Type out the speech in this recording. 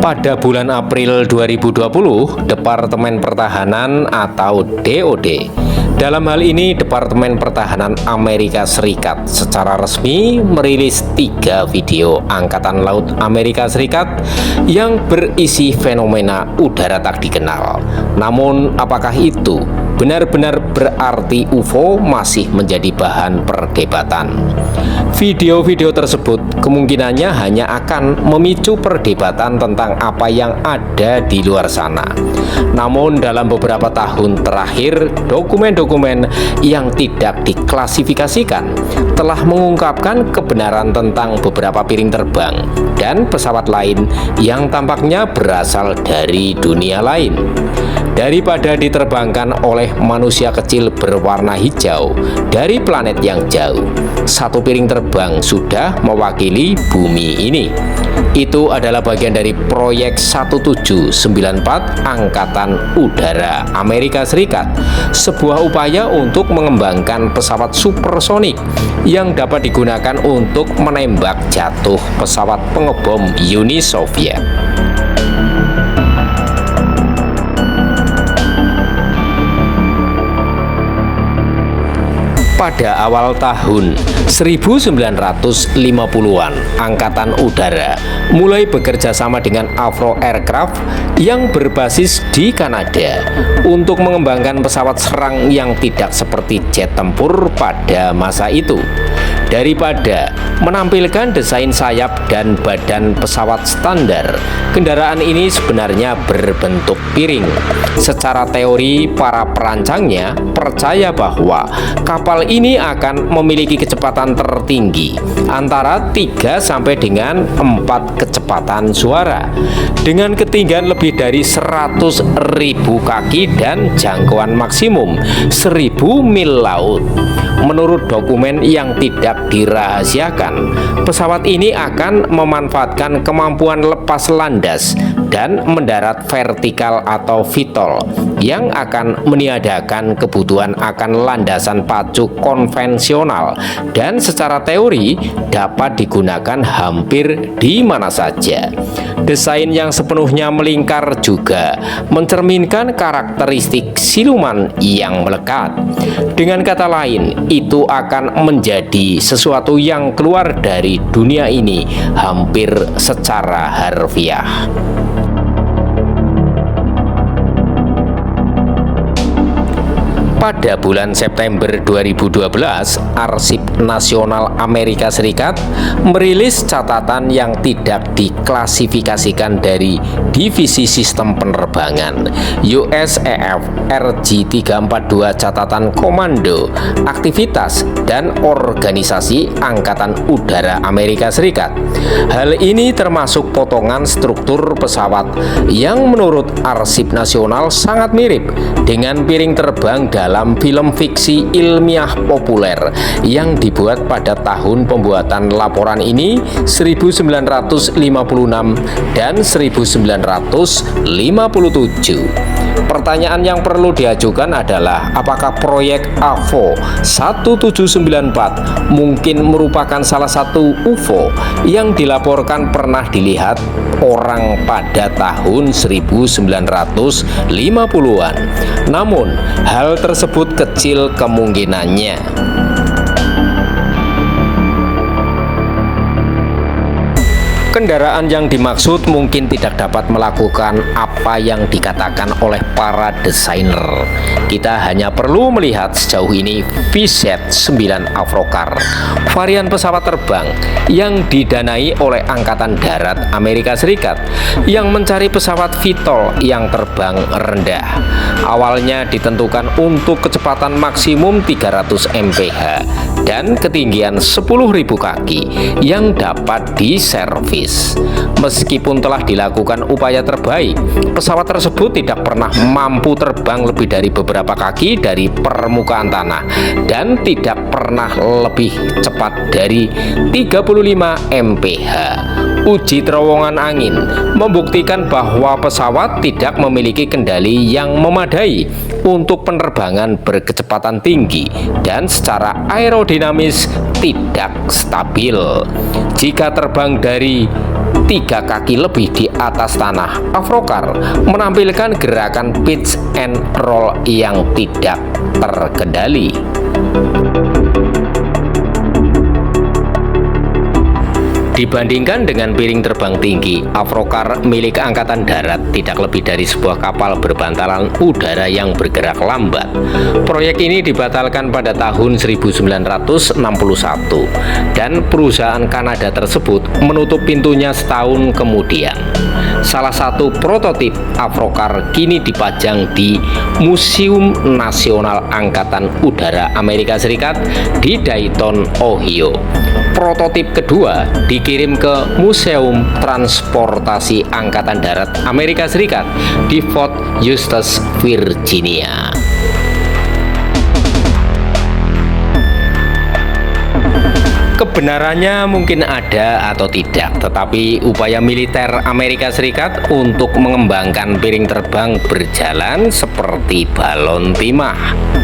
Pada bulan April 2020, Departemen Pertahanan atau DoD, dalam hal ini Departemen Pertahanan Amerika Serikat, secara resmi merilis 3 video Angkatan Laut Amerika Serikat yang berisi fenomena udara tak dikenal. Namun, apakah itu benar-benar berarti UFO masih menjadi bahan perdebatan? Video-video tersebut kemungkinannya hanya akan memicu perdebatan tentang apa yang ada di luar sana. Namun dalam beberapa tahun terakhir, dokumen-dokumen yang tidak diklasifikasikan telah mengungkapkan kebenaran tentang beberapa piring terbang dan pesawat lain yang tampaknya berasal dari dunia lain. Daripada diterbangkan oleh manusia kecil berwarna hijau dari planet yang jauh, satu piring terbang sudah mewakili bumi ini. Itu adalah bagian dari proyek 1794 Angkatan Udara Amerika Serikat, sebuah upaya untuk mengembangkan pesawat supersonik yang dapat digunakan untuk menembak jatuh pesawat pengebom Uni Soviet. Pada awal tahun 1950-an, Angkatan Udara mulai bekerja sama dengan Avro Aircraft yang berbasis di Kanada untuk mengembangkan pesawat serang yang tidak seperti jet tempur pada masa itu. Daripada menampilkan desain sayap dan badan pesawat standar, kendaraan ini sebenarnya berbentuk piring. Secara teori, para perancangnya percaya bahwa kapal ini akan memiliki kecepatan tertinggi antara 3 sampai dengan 4 kecepatan suara dengan ketinggian lebih dari 100.000 kaki dan jangkauan maksimum 1.000 mil laut. Menurut dokumen yang tidak dirahasiakan, pesawat ini akan memanfaatkan kemampuan lepas landas dan mendarat vertikal atau VTOL yang akan meniadakan kebutuhan akan landasan pacu konvensional dan secara teori dapat digunakan hampir di mana saja. Desain yang sepenuhnya melingkar juga mencerminkan karakteristik siluman yang melekat. Dengan kata lain, itu akan menjadi sesuatu yang keluar dari dunia ini hampir secara harfiah. Pada bulan September 2012, Arsip Nasional Amerika Serikat merilis catatan yang tidak diklasifikasikan dari Divisi Sistem Penerbangan USAF RG-342 Catatan Komando, Aktivitas, dan Organisasi Angkatan Udara Amerika Serikat. Hal ini termasuk potongan struktur pesawat yang menurut Arsip Nasional sangat mirip dengan piring terbang dalam film fiksi ilmiah populer yang dibuat pada tahun pembuatan laporan ini 1956 dan 1957. Pertanyaan yang perlu diajukan adalah apakah proyek AVO 1794 mungkin merupakan salah satu UFO yang dilaporkan pernah dilihat orang pada tahun 1950-an. Namun, hal tersebut kecil kemungkinannya. Kendaraan yang dimaksud mungkin tidak dapat melakukan apa yang dikatakan oleh para desainer. Kita hanya perlu melihat sejauh ini VZ-9 Avrocar, varian pesawat terbang yang didanai oleh Angkatan Darat Amerika Serikat yang mencari pesawat VTOL yang terbang rendah. Awalnya ditentukan untuk kecepatan maksimum 300 mph dan ketinggian 10.000 kaki yang dapat diservis. Meskipun telah dilakukan upaya terbaik, pesawat tersebut tidak pernah mampu terbang lebih dari beberapa kaki dari permukaan tanah dan tidak pernah lebih cepat dari 35 mph. Uji terowongan angin membuktikan bahwa pesawat tidak memiliki kendali yang memadai untuk penerbangan berkecepatan tinggi dan secara aerodinamis tidak stabil. Jika terbang dari 3 kaki lebih di atas tanah, Avrocar menampilkan gerakan pitch and roll yang tidak terkendali. Dibandingkan dengan piring terbang tinggi, Avrocar milik Angkatan Darat tidak lebih dari sebuah kapal berbantalan udara yang bergerak lambat. Proyek ini dibatalkan pada tahun 1961 dan perusahaan Kanada tersebut menutup pintunya setahun kemudian. Salah satu prototip Avrocar kini dipajang di Museum Nasional Angkatan Udara Amerika Serikat di Dayton, Ohio. Prototip kedua dikirim ke Museum Transportasi Angkatan Darat Amerika Serikat di Fort Eustis, Virginia. Kebenarannya mungkin ada atau tidak, tetapi upaya militer Amerika Serikat untuk mengembangkan piring terbang berjalan seperti balon timah.